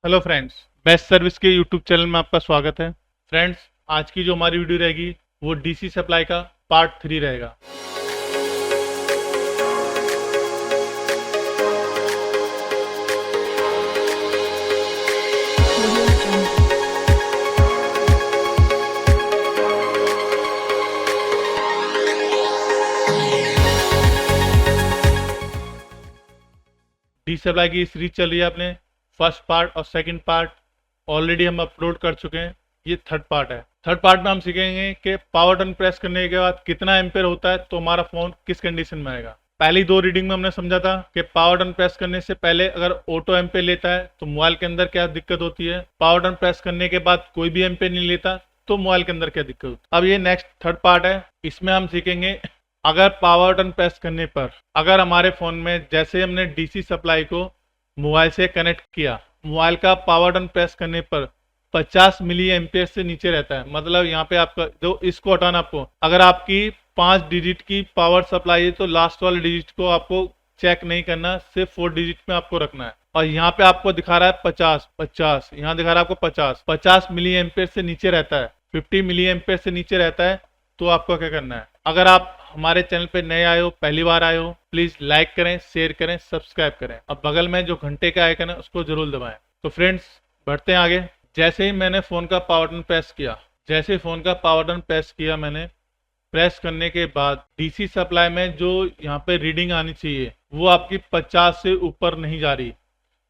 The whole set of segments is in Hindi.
हेलो फ्रेंड्स, बेस्ट सर्विस के यूट्यूब चैनल में आपका स्वागत है। फ्रेंड्स, आज की जो हमारी वीडियो रहेगी वो डीसी सप्लाई का पार्ट 3 रहेगा। डी सप्लाई की सीरीज चल रही है अपने फर्स्ट पार्ट और सेकंड पार्ट ऑलरेडी हम अपलोड कर चुके हैं। ये थर्ड पार्ट है। थर्ड पार्ट में हम सीखेंगे कि पावर बटन प्रेस करने के बाद कितना एम्पेयर होता है तो हमारा फोन किस कंडीशन में आएगा। पहली दो रीडिंग में हमने समझा था कि पावर बटन प्रेस करने से पहले अगर ऑटो एम्पेयर लेता है तो मोबाइल के अंदर क्या दिक्कत होती है, पावर बटन प्रेस करने के बाद कोई भी एम्पेयर नहीं लेता तो मोबाइल के अंदर क्या दिक्कत होती है। अब ये नेक्स्ट थर्ड पार्ट है। इसमें हम सीखेंगे अगर पावर बटन प्रेस करने पर अगर हमारे फोन में जैसे हमने डीसी सप्लाई को मोबाइल से कनेक्ट किया, मोबाइल का पावर बटन प्रेस करने पर 50 मिली एम्पेयर से नीचे रहता है, मतलब यहाँ पे आपका जो इसको हटाना आपको, अगर आपकी 5 डिजिट की पावर सप्लाई है तो लास्ट वाले डिजिट को आपको चेक नहीं करना, सिर्फ 4 डिजिट में आपको रखना है। और यहाँ पे आपको दिखा रहा है 50, यहाँ दिखा रहा है आपको 50 मिली एम्पेयर से नीचे रहता है, 50 मिली एम्पेयर से नीचे रहता है तो आपको क्या करना है। अगर आप हमारे चैनल पे नए आए हो, पहली बार आए हो, प्लीज लाइक करें, शेयर करें, सब्सक्राइब करें और बगल में जो घंटे का आइकन है उसको जरूर दबाएं। तो फ्रेंड्स, बढ़ते हैं आगे। जैसे ही मैंने फोन का पावर बटन प्रेस किया, मैंने प्रेस करने के बाद डीसी सप्लाई में जो यहाँ पे रीडिंग आनी चाहिए वो आपकी 50 से ऊपर नहीं जा रही,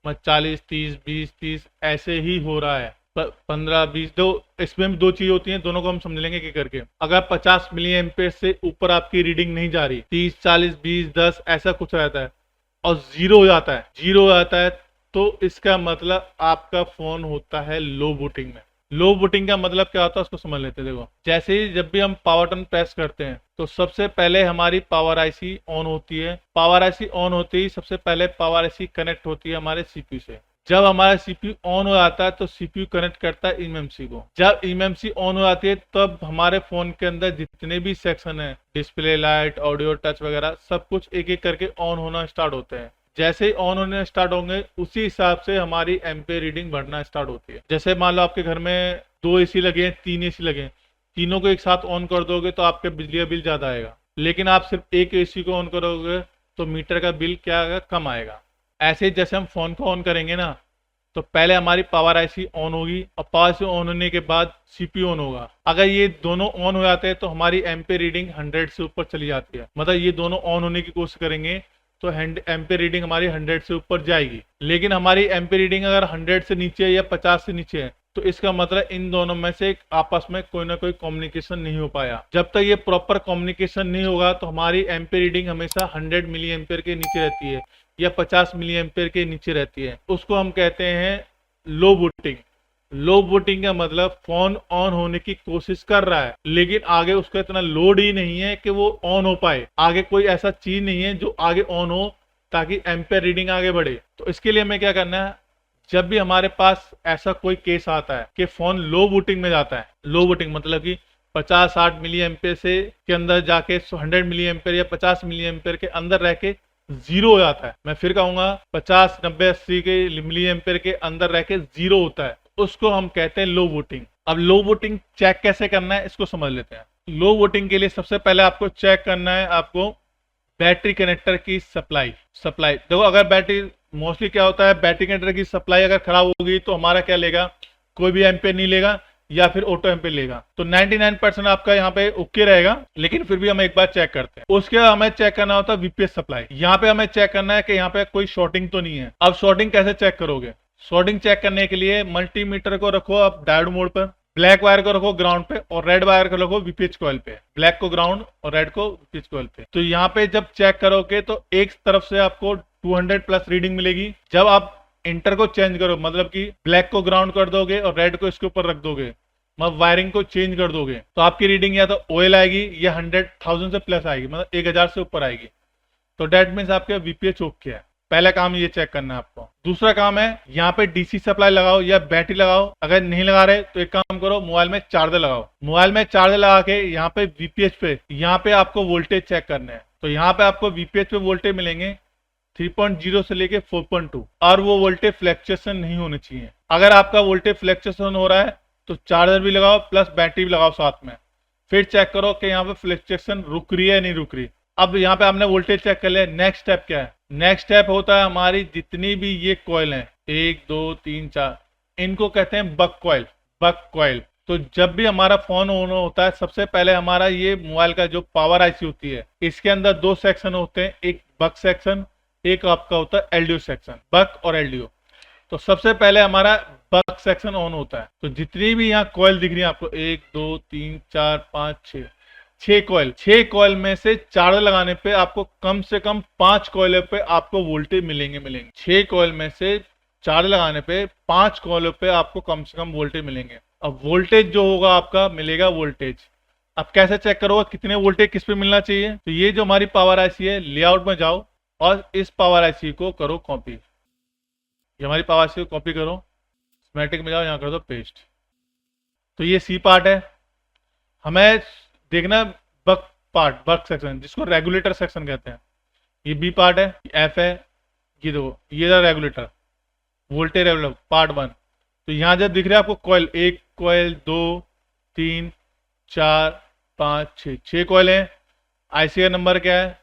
40, 30, 20, 30 ऐसे ही हो रहा है। 15, 20, दो इसमें भी दो चीज होती हैं, दोनों को हम समझ लेंगे कि करके। अगर 50 मिली एम्पेयर से ऊपर आपकी रीडिंग नहीं जा रही, 30, 40, 20, 10 ऐसा कुछ रहता है और जीरो हो जाता है तो इसका मतलब आपका फोन होता है लो बूटिंग में। लो बूटिंग का मतलब क्या होता है उसको समझ लेते हैं। देखो, जैसे ही जब भी हम पावर बटन प्रेस करते हैं तो सबसे पहले हमारी पावर आईसी ऑन होती है। पावर आईसी ऑन होते ही सबसे पहले पावर आईसी कनेक्ट होती है हमारे सीपीयू से। जब हमारा सीपीयू ऑन हो जाता है तो सीपीयू कनेक्ट करता है एमएमसी को। जब एमएमसी ऑन हो जाती है तब हमारे फोन के अंदर जितने भी सेक्शन है, डिस्प्ले, लाइट, ऑडियो, टच वगैरह, सब कुछ एक एक करके ऑन होना स्टार्ट होते हैं। जैसे ही ऑन होने स्टार्ट होंगे उसी हिसाब से हमारी एम्पेयर रीडिंग बढ़ना स्टार्ट होती है। जैसे मान लो आपके घर में 2 एसी लगे हैं, 3 एसी लगे हैं, तीनों को एक साथ ऑन कर दोगे तो आपके बिजली का बिल ज्यादा आएगा, लेकिन आप सिर्फ एक एसी को ऑन करोगे तो मीटर का बिल क्या आएगा, कम आएगा। ऐसे जैसे हम फोन को ऑन करेंगे ना तो पहले हमारी पावर आईसी ऑन होगी और पावर आईसी ऑन होने के बाद सीपीयू ऑन होगा। अगर ये दोनों ऑन हो जाते हैं तो हमारी एम्पेयर रीडिंग 100 से ऊपर चली जाती है, मतलब ये दोनों ऑन होने की कोशिश करेंगे तो एम्पेयर रीडिंग हमारी 100 से ऊपर जाएगी। लेकिन हमारी एम्पेयर रीडिंग अगर 100 से नीचे है या 50 से नीचे है तो इसका मतलब इन दोनों में से आपस में कोई ना कोई कम्युनिकेशन नहीं हो पाया। जब तक ये प्रॉपर कम्युनिकेशन नहीं होगा तो हमारी एम्पेयर रीडिंग हमेशा 100 मिली एम्पेयर के नीचे रहती है या 50 मिली एम्पेयर के नीचे रहती है। उसको हम कहते हैं लो बूटिंग। लो बूटिंग का मतलब फोन ऑन होने की कोशिश कर रहा है लेकिन आगे उसका इतना लोड ही नहीं है कि वो ऑन हो पाए। आगे कोई ऐसा चीज नहीं है जो आगे ऑन हो ताकि एम्पेयर रीडिंग आगे बढ़े। तो इसके लिए हमें क्या करना है, जब भी हमारे पास ऐसा कोई केस आता है कि फोन लो बूटिंग में जाता है, लो बूटिंग मतलब कि 50-60 मिली एम्पेयर से के अंदर जाके 100 मिली एम्पेयर या 50 मिली एम्पेयर के अंदर रह के जीरो हो जाता है। मैं फिर कहूंगा 50, 90, 80 के मिली एम्पेयर के अंदर रह के जीरो होता है, उसको हम कहते हैं लो बूटिंग। अब लो बूटिंग चेक कैसे करना है इसको समझ लेते हैं। लो बूटिंग के लिए सबसे पहले आपको चेक करना है आपको बैटरी कनेक्टर की सप्लाई। देखो, अगर बैटरी मोस्टली क्या होता है, बैटरी कनेक्टर की सप्लाई अगर खराब होगी तो हमारा क्या लेगा, कोई भी एम्पेयर नहीं लेगा या फिर ऑटो एम्पेयर लेगा। तो 99% आपका यहाँ पे ओके रहेगा, लेकिन फिर भी हम एक बार चेक करते हैं। उसके बाद हमें चेक करना होता है वीपीएस सप्लाई। यहाँ पे हमें चेक करना है कि यहाँ पे कोई शॉर्टिंग तो नहीं है। अब शॉर्टिंग कैसे चेक करोगे, शॉर्टिंग चेक करने के लिए मल्टीमीटर को रखो आप डायोड मोड पर, ब्लैक वायर को रखो ग्राउंड पे और रेड वायर को रखो वीपीएच कॉइल पे। ब्लैक को ग्राउंड और रेड को वीपीएच कॉइल पे। तो यहाँ पे जब चेक करोगे तो एक तरफ से आपको 200 प्लस रीडिंग मिलेगी। जब आप इंटर को चेंज करो, मतलब कि ब्लैक को ग्राउंड कर दोगे और रेड को इसके ऊपर रख दोगे, मतलब वायरिंग को चेंज कर दोगे, तो आपकी रीडिंग या तो ओएल आएगी या 100,000 से प्लस आएगी, मतलब 1000 से ऊपर आएगी। तो डेट मीन्स आपके वीपीएच ओके है। पहला काम ये चेक करना है आपको। दूसरा काम है यहाँ पे डीसी सप्लाई लगाओ या बैटरी लगाओ। अगर नहीं लगा रहे तो एक काम करो, मोबाइल में चार्जर लगाओ। मोबाइल में चार्जर लगा के यहाँ पे वीपीएच पे, यहाँ पे आपको वोल्टेज चेक करने हैं। तो यहाँ पे आपको वीपीएच पे वोल्टेज मिलेंगे 3.0 से लेके 4.2, और वो वोल्टेज फ्लैक्चुएशन नहीं होनी चाहिए। अगर आपका वोल्टेज फ्लैक्चुएशन हो रहा है तो चार्जर भी लगाओ प्लस बैटरी भी लगाओ साथ में, फिर चेक करो कि यहाँ पे फ्लैक्चुएशन रुक रही है नहीं रुक रही। अब यहाँ पे आपने वोल्टेज चेक कर लिया, नेक्स्ट स्टेप क्या है? नेक्स्ट स्टेप होता है हमारी जितनी भी ये कॉइल हैं 1 2 3 4, इनको कहते हैं बक कॉइल। बक कॉइल। तो जब भी हमारा फोन ऑन होता है सबसे पहले हमारा ये मोबाइल का जो पावर आईसी होती है इसके अंदर दो सेक्शन होते हैं, एक बक सेक्शन, एक आपका होता है एलडीओ सेक्शन, बक और एलडीओ। तो सबसे पहले हमारा बक सेक्शन ऑन होता है। तो जितनी भी यहाँ कॉइल दिख रही है आपको 1 2 3 4 5 6 कॉइल, 6 कॉइल में से चार्जर लगाने पे आपको कम से कम 5 कॉइल पे आपको वोल्टेज मिलेंगे। 6 कॉइल में से चार्जर लगाने पे 5 कॉइल पे आपको कम से कम वोल्टेज मिलेंगे। अब वोल्टेज जो होगा आपका मिलेगा वोल्टेज। अब कैसे चेक करोगे कितने वोल्टेज किस पे मिलना चाहिए? तो ये जो हमारी पावर आईसी है, लेआउट में जाओ और इस पावर आईसी को करो कॉपी। ये हमारी पावर आईसी को कॉपी करो, स्कीमेटिक में जाओ, यहाँ कर दो पेस्ट। तो ये सी पार्ट है, हमें देखना बक पार्ट, बक सेक्शन जिसको रेगुलेटर सेक्शन कहते हैं। ये बी पार्ट है, एफ है, ये देखो ये रेगुलेटर, वोल्टेज रेगुलेटर पार्ट 1। तो यहाँ जब दिख रहा है आपको कॉइल 1 कॉइल 2 3 4 5 6, 6 कॉइल है। आईसी का नंबर क्या है?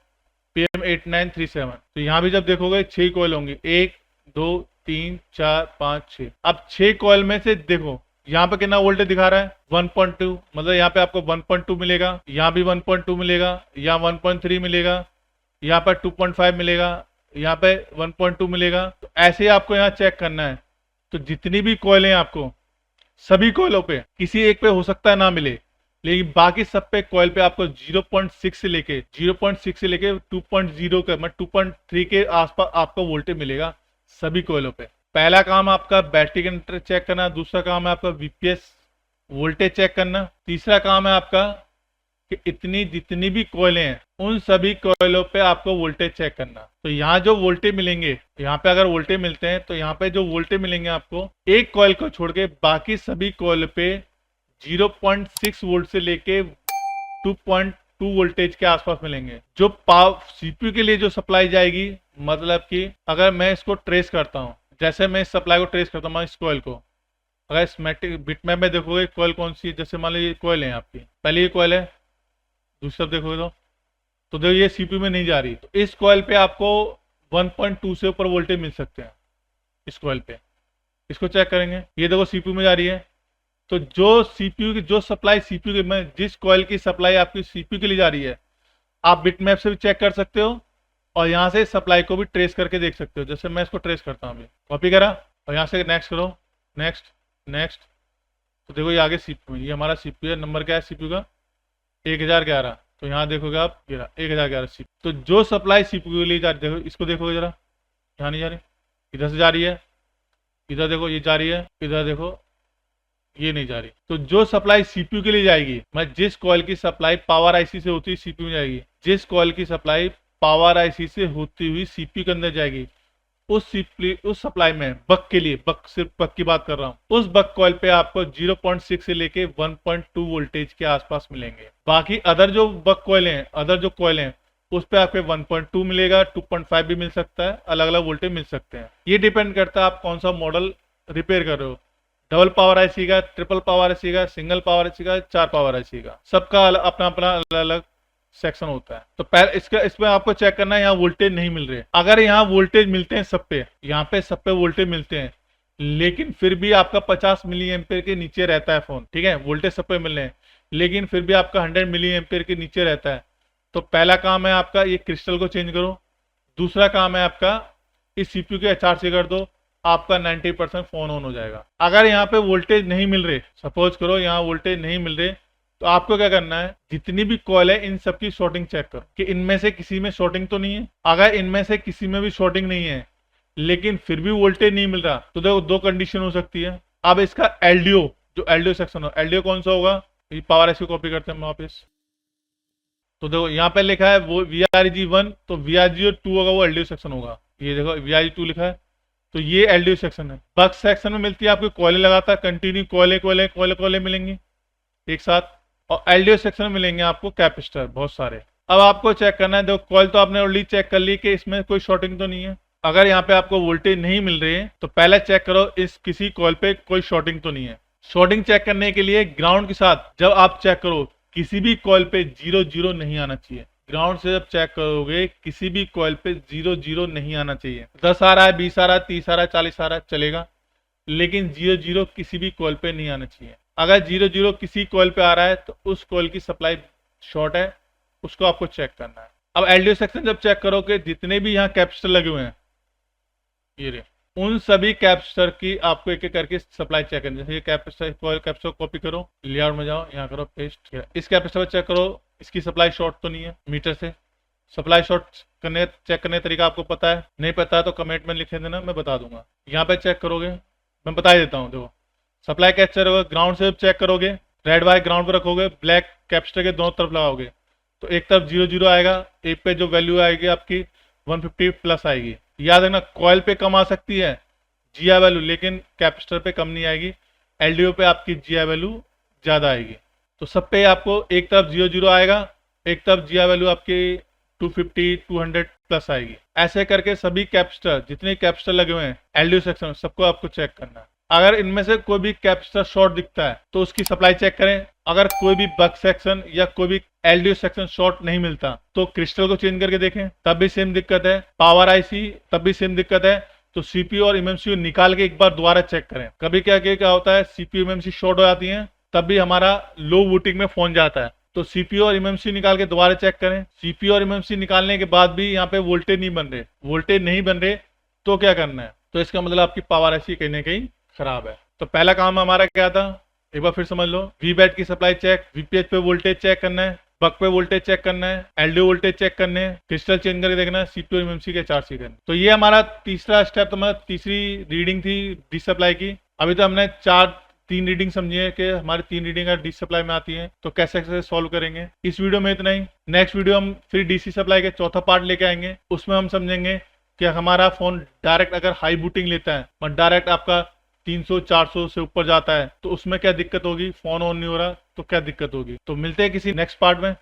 PM8937। तो यहाँ भी जब देखोगे 6 कॉइल होंगी, 1 2 3 4 5 6। अब 6 कॉइल में से देखो यहाँ पे कितना वोल्टेज दिखा रहा है? 1.2, मतलब यहाँ पे आपको 1.2 मिलेगा, यहाँ भी 1.2 मिलेगा, यहाँ 1.3 मिलेगा, यहाँ पर 2.5 मिलेगा, यहाँ पे 1.2 मिलेगा। तो ऐसे ही आपको यहाँ चेक करना है। तो जितनी भी कॉइल हैं आपको सभी कॉइलों पे किसी एक पे हो सकता है ना मिले, लेकिन बाकी सब पे कॉइल पे आपको 0.6 से लेके 2.0 का मतलब 2.3 के आसपास आपको वोल्टेज मिलेगा सभी कॉइलों पे। पहला काम आपका बैटरी कंडक्टर चेक करना, दूसरा काम है आपका वीपीएस वोल्टेज चेक करना, तीसरा काम है आपका कि इतनी जितनी भी कॉइलें हैं उन सभी कॉइलों पे आपको वोल्टेज चेक करना। तो यहाँ जो वोल्टेज मिलेंगे, यहाँ पे अगर वोल्टेज मिलते हैं तो यहाँ पे जो वोल्टेज मिलेंगे आपको एक कॉइल को छोड़ के बाकी सभी कॉइल पे 0.6 वोल्ट से लेके 2.2 वोल्टेज के आसपास मिलेंगे। जो पावर सीपीयू के लिए जो सप्लाई जाएगी, मतलब कि अगर मैं इसको ट्रेस करता हूँ, जैसे मैं इस सप्लाई को ट्रेस करता हूँ इस कॉइल को, अगर स्कीमेटिक बिटमैप में देखोगे कॉइल कौन सी है, जैसे मान लीजिए कॉइल है आपकी, पहले ये कॉइल है, दूसरी तरफ देखोगे तो देखो ये सीपीयू में नहीं जा रही। तो इस कॉइल पे आपको 1.2 से ऊपर वोल्टेज मिल सकते हैं इस कॉइल पे। इसको चेक करेंगे, ये देखो सीपीयू में जा रही है। तो जो सीपीयू की जो सप्लाई सीपीयू के में जिस कॉइल की सप्लाई आपकी सीपीयू के लिए जा रही है, आप बिटमैप से भी चेक कर सकते हो और यहाँ से सप्लाई को भी ट्रेस करके देख सकते हो। जैसे मैं इसको ट्रेस करता हूँ, अभी कॉपी करा और यहाँ से नेक्स्ट करो, नेक्स्ट नेक्स्ट। तो देखो ये आगे सीपीयू, ये हमारा सीपीयू है, नंबर क्या है सीपीयू का? 1011। तो यहाँ देखोगे आप 1011 सीपीयू। तो जो सप्लाई सीपीयू के लिए जा रही है, देखो इसको देखोगे जरा, यहाँ नहीं जा रही, इधर से जा रही है, इधर देखो ये जा रही है, इधर देखो ये नहीं जा रही। तो जो सप्लाई सीपीयू के लिए जाएगी, मैं जिस कॉइल की सप्लाई पावर आईसी से होती है सीपीयू में जाएगी, जिस कॉइल की सप्लाई पावर आईसी से होती हुई सीपीयू के अंदर जाएगी, उस सप्लाई में बक के लिए, बक सिर्फ बक की बात कर रहा हूँ, उस बक कॉइल पे आपको 0.6 से लेके 1.2 वोल्टेज के आसपास मिलेंगे। बाकी अदर जो बक कॉइल हैं, अदर जो कॉइल हैं उस पे आपके 1.2 मिलेगा, 2.5 भी मिल सकता है, अलग अलग वोल्टेज मिल सकते हैं। ये डिपेंड करता है आप कौन सा मॉडल रिपेयर कर रहे हो, डबल पावर आईसी का, ट्रिपल पावर आईसी का, सिंगल पावर आईसी का, 4 पावर आईसी का, सबका अपना अपना अलग अलग सेक्शन होता है। तो पहले इसमें आपको चेक करना है यहाँ वोल्टेज नहीं मिल रहे। अगर यहाँ वोल्टेज मिलते हैं सब पे, यहाँ पे सब पे वोल्टेज मिलते हैं, लेकिन फिर भी आपका 50 मिली एम्पेयर के नीचे रहता है फोन, ठीक है, वोल्टेज सब पे मिल रहे हैं, लेकिन फिर भी आपका 100 मिली एम्पेयर के नीचे रहता है, तो पहला काम है आपका ये क्रिस्टल को चेंज करो। दूसरा काम है आपका इस सीपीयू के HRC कर दो, आपका 90% फोन ऑन हो जाएगा। अगर यहाँ पे वोल्टेज नहीं मिल रहे, सपोज करो यहाँ वोल्टेज नहीं मिल रहे, तो आपको क्या करना है, जितनी भी कॉइल है इन सब की शॉर्टिंग चेक करो कि इनमें से किसी में शॉर्टिंग तो नहीं है। अगर इनमें से किसी में भी शॉर्टिंग नहीं है लेकिन फिर भी वोल्टेज नहीं मिल रहा, तो देखो दो कंडीशन हो सकती है। अब इसका एलडीओ, जो एलडीओ सेक्शन हो, एलडीओ कौन सा होगा? ये पावर आईसी कॉपी करते हैं वापस। तो देखो यहाँ पे लिखा है वो VRG1, तो VRG2 होगा, वो एलडीओ सेक्शन होगा। ये देखो VRG2 लिखा है, तो ये एलडीओ सेक्शन है। बक सेक्शन में मिलती है आपको कॉइलें लगातार कंटिन्यू कॉइलें मिलेंगी एक साथ, और एलडीओ सेक्शन में मिलेंगे आपको कैपेसिटर बहुत सारे। अब आपको चेक करना है, देखो कॉइल तो आपने ऑलरेडी चेक कर ली कि इसमें कोई शॉर्टिंग तो नहीं है। अगर यहाँ पे आपको वोल्टेज नहीं मिल रही है तो पहले चेक करो इस किसी कॉइल पे कोई शॉर्टिंग तो नहीं है। शॉर्टिंग चेक करने के लिए ग्राउंड के साथ जब आप चेक करो किसी भी कॉइल पे 0 0 नहीं आना चाहिए। ग्राउंड से जब चेक करोगे किसी भी कॉइल पे 0 0 नहीं आना चाहिए। 10 आ रहा है, 20 आ रहा है, 30 आ रहा है, 40 आ रहा है, चलेगा, लेकिन 0 0 किसी भी कॉइल पे नहीं आना चाहिए। अगर 0 0 किसी कॉइल पे आ रहा है तो उस कॉइल की सप्लाई शॉर्ट है, उसको आपको चेक करना है। अब एलडीओ सेक्शन जब चेक करोगे जितने भी यहाँ कैपेसिटर लगे हुए हैं ये रे, उन सभी कैपेसिटर की आपको एक एक करके सप्लाई चेक करनी है। जैसे ये कैपेसिटर, कॉइल कैपेसिटर कॉपी करो, लेआउट में जाओ, यहाँ करो पेस्ट। इस कैपेसिटर चेक करो इसकी सप्लाई शॉर्ट तो नहीं है मीटर से। सप्लाई शॉर्ट करने चेक करने का तरीका आपको पता है, नहीं पता है तो कमेंट में लिख देना, मैं बता दूंगा। यहाँ पे चेक करोगे, मैं बता ही देता हूँ। देखो सप्लाई कैप्चर होगा, ग्राउंड से चेक करोगे, रेड वायर ग्राउंड पर रखोगे, ब्लैक कैपेसिटर के दोनों तरफ लगाओगे तो एक तरफ 0 0 आएगा, एक पे जो वैल्यू आएगी आपकी 150 प्लस आएगी। याद रखना कॉइल पे कम आ सकती है जीआई वैल्यू, लेकिन कैपेसिटर पे कम नहीं आएगी। एलडीओ पे आपकी जीआई वैल्यू ज्यादा आएगी। तो सब पे आपको एक तरफ 0 0 आएगा, एक तरफ जीआई वैल्यू आपकी 250 200 प्लस आएगी। ऐसे करके सभी कैपेसिटर, जितने कैपेसिटर लगे हुए हैं एलडीओ सेक्शन में, सबको आपको चेक करना है। अगर इनमें से कोई भी कैपेसिटर शॉर्ट दिखता है तो उसकी सप्लाई चेक करें। अगर कोई भी बक सेक्शन या कोई भी एलडीओ सेक्शन शॉर्ट नहीं मिलता तो क्रिस्टल को चेंज करके देखें, तब भी सेम दिक्कत है। पावर आईसी तब भी सेम दिक्कत है, तो सीपीयू और एमएमसी निकाल के एक बार दोबारा चेक करें। कभी क्या होता है सीपीयू एमएमसी शॉर्ट हो जाती है, तब भी हमारा लो वोल्टेज में फोन जाता है। तो सीपीयू और एमएमसी निकाल के दोबारा चेक करें। सीपीयू और एमएमसी निकालने के बाद भी यहाँ पे वोल्टेज नहीं बन रहे तो क्या करना है, तो इसका मतलब आपकी पावर आईसी कहीं ना कहीं खराब है। तो पहला काम हमारा क्या था, एक बार फिर समझ लो। वीबैट की सप्लाई चेक, वीपीएच पे वोल्टेज चेक करना है, बक पे वोल्टेज चेक करना है, एलडीओ वोल्टेज चेक करने हैं, क्रिस्टल चेंज करके देखना है, सीपीयू एमएमसी के चार्ज करने। तो ये हमारा तीसरा स्टेप, तो हमारा तीसरी रीडिंग थी डी सप्लाई की। अभी तो हमने तीन रीडिंग समझी है कि हमारी 3 रीडिंग डी सप्लाई में आती है, तो कैसे कैसे सॉल्व करेंगे। इस वीडियो में इतना ही। नेक्स्ट वीडियो हम फिर डीसी सप्लाई के चौथा पार्ट लेके आएंगे। उसमें हम समझेंगे कि हमारा फोन डायरेक्ट अगर हाई बूटिंग लेता है और डायरेक्ट आपका 300 400 से ऊपर जाता है तो उसमें क्या दिक्कत होगी, फोन ऑन नहीं हो रहा तो क्या दिक्कत होगी। तो मिलते हैं किसी नेक्स्ट पार्ट में।